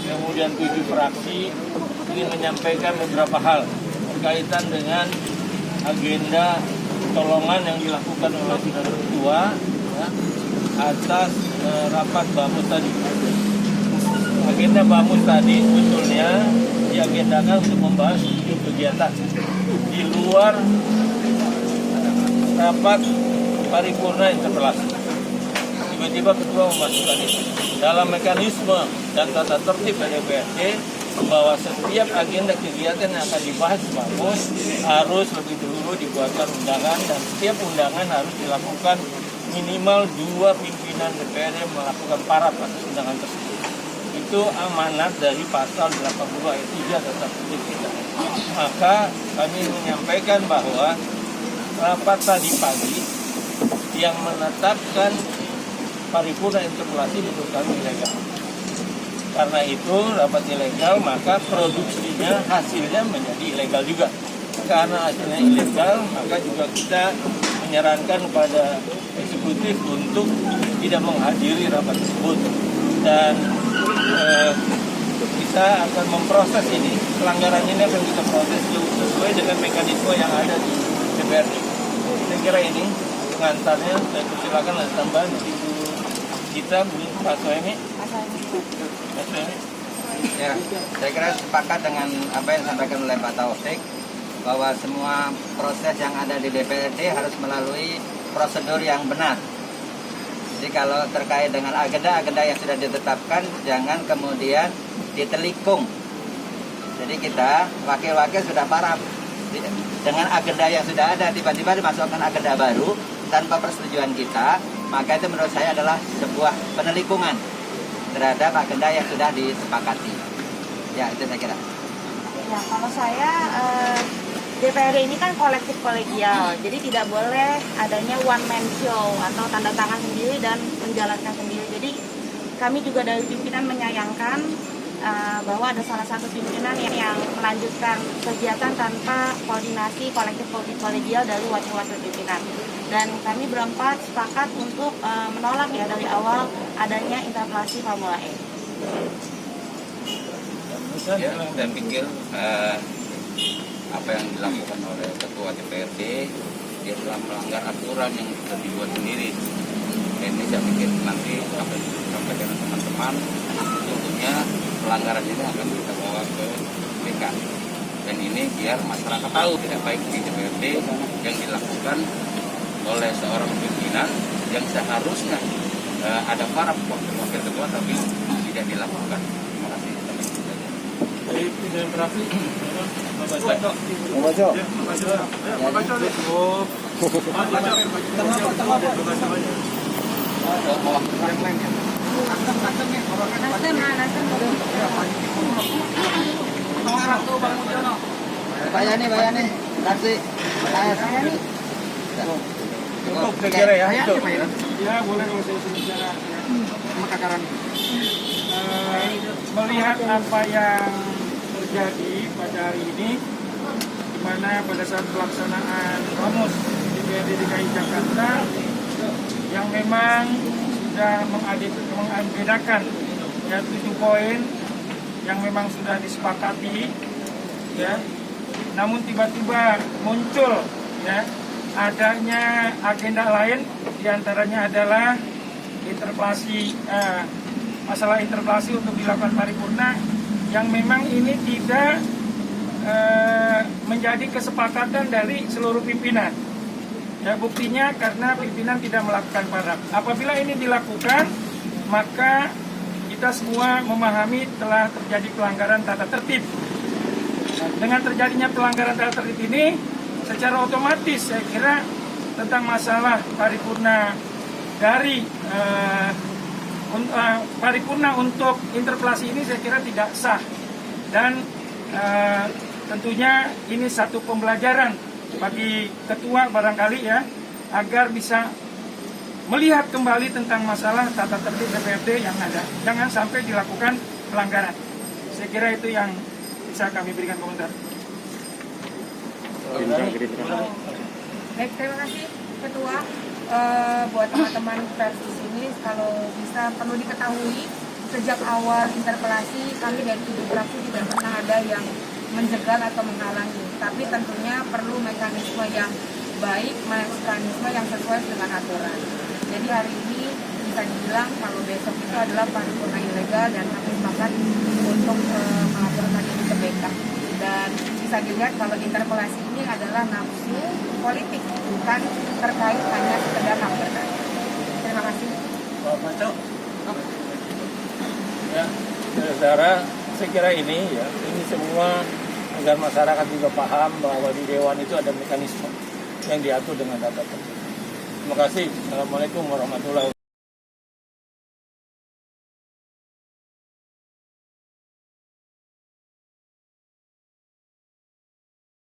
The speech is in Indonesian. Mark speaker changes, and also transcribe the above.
Speaker 1: kemudian 7 fraksi ingin menyampaikan beberapa hal berkaitan dengan agenda tolongan yang dilakukan oleh saudara ketua ya, atas rapat BAMUS tadi. Agenda BAMUS tadi sebetulnya diagendakan untuk membahas 7 kegiatan di luar rapat paripurna interpelasi. Tiba-tiba ketua memasukkan itu dalam mekanisme dan tata tertib DPRD bahwa setiap agenda kegiatan yang akan dibahas BAMUS harus lebih dulu dibuatkan undangan, dan setiap undangan harus dilakukan minimal 2 pimpinan DPRD melakukan paraf atas undangan tersebut. Itu amanat dari pasal 80 ayat 3 tata tertib kita. Maka kami menyampaikan bahwa rapat tadi pagi yang menetapkan paripurna interpelasi menurut kami ilegal. Karena itu rapat ilegal, maka produksinya, hasilnya menjadi ilegal juga. Karena hasilnya ilegal, maka juga kita menyarankan kepada eksekutif untuk tidak menghadiri rapat tersebut. Dan kita akan memproses ini, pelanggaran ini akan kita proses sesuai dengan mekanisme yang ada di DPRD. Saya kira ini pengantarnya, saya persilakan ada tambahan Ibu kita, Pak Soemi.
Speaker 2: Ya, saya kira sepakat dengan apa yang disampaikan oleh Pak Taufik, bahwa semua proses yang ada di DPRD harus melalui prosedur yang benar. Jadi kalau terkait dengan agenda-agenda yang sudah ditetapkan, jangan kemudian ditelikung. Jadi kita wakil-wakil sudah paraf dengan agenda yang sudah ada, tiba-tiba dimasukkan agenda baru tanpa persetujuan kita, maka itu menurut saya adalah sebuah penelikungan terhadap agenda yang sudah disepakati. Ya, itu saya kira.
Speaker 3: Ya, kalau saya DPRD ini kan kolektif kolegial, jadi tidak boleh adanya one man show atau tanda tangan sendiri dan menjalankan sendiri. Jadi kami juga dari pimpinan menyayangkan bahwa ada salah satu pimpinan yang melanjutkan kegiatan tanpa koordinasi kolektif kolegial dari wakil-wakil pimpinan. Dan kami berempat sepakat untuk menolak ya dari awal adanya interpelasi Formula E.
Speaker 2: Ya, saya pikir apa yang dilakukan oleh Ketua DPRD, dia telah melanggar aturan yang sudah dibuat sendiri. Ini saya pikir nanti apa yang disampaikan teman-teman, tentunya pelanggaran ini akan kita bawa ke BK. Dan ini biar masyarakat tahu tidak baik di DPRD yang dilakukan oleh seorang pimpinan yang seharusnya ada para wakil ketua tapi tidak dilakukan. Terima kasih.
Speaker 1: Dari pimpinan fraksi,
Speaker 2: Bayani, fraksi.
Speaker 1: cukup saya kira ya. Itu.
Speaker 4: Ya, boleh kalau saya bicara makakaran. Melihat apa yang terjadi pada hari ini, di mana pada saat pelaksanaan BAMUS DPRD DKI Jakarta yang memang sudah mengagendakan ya 7 poin yang memang sudah disepakati ya, namun tiba-tiba muncul ya adanya agenda lain, diantaranya adalah interpelasi, masalah interpelasi untuk dilakukan paripurna yang memang ini tidak menjadi kesepakatan dari seluruh pimpinan. Ya, buktinya karena pimpinan tidak melakukan paraf. Apabila ini dilakukan, maka kita semua memahami telah terjadi pelanggaran tata tertib. Nah, dengan terjadinya pelanggaran tata tertib ini, secara otomatis saya kira tentang masalah paripurna dari paripurna untuk interpelasi ini saya kira tidak sah, dan tentunya ini satu pembelajaran bagi ketua barangkali ya, agar bisa melihat kembali tentang masalah tata tertib DPRD yang ada, jangan sampai dilakukan pelanggaran. Saya kira itu yang bisa kami berikan komentar.
Speaker 3: Baik, terima kasih Ketua. Buat teman-teman pers di sini, kalau bisa perlu diketahui
Speaker 5: sejak awal interpelasi kami dari 7 fraksi tidak pernah ada yang menjegal atau menghalangi. Tapi tentunya perlu mekanisme yang baik, mekanisme yang sesuai dengan aturan. Jadi hari ini bisa dibilang kalau besok itu adalah paripurna ilegal dan kami sepakat untuk melaporkan ini ke BK. Dan bisa dilihat kalau interpelasi ini adalah nafsu politik, bukan terkait hanya sekedar hak bertanya. Terima kasih.
Speaker 1: Pak Paco. Ya, saudara, saya kira ini semua agar masyarakat juga paham bahwa di Dewan itu ada mekanisme yang diatur dengan tata tertib. Terima kasih. Assalamualaikum warahmatullahi wabarakatuh.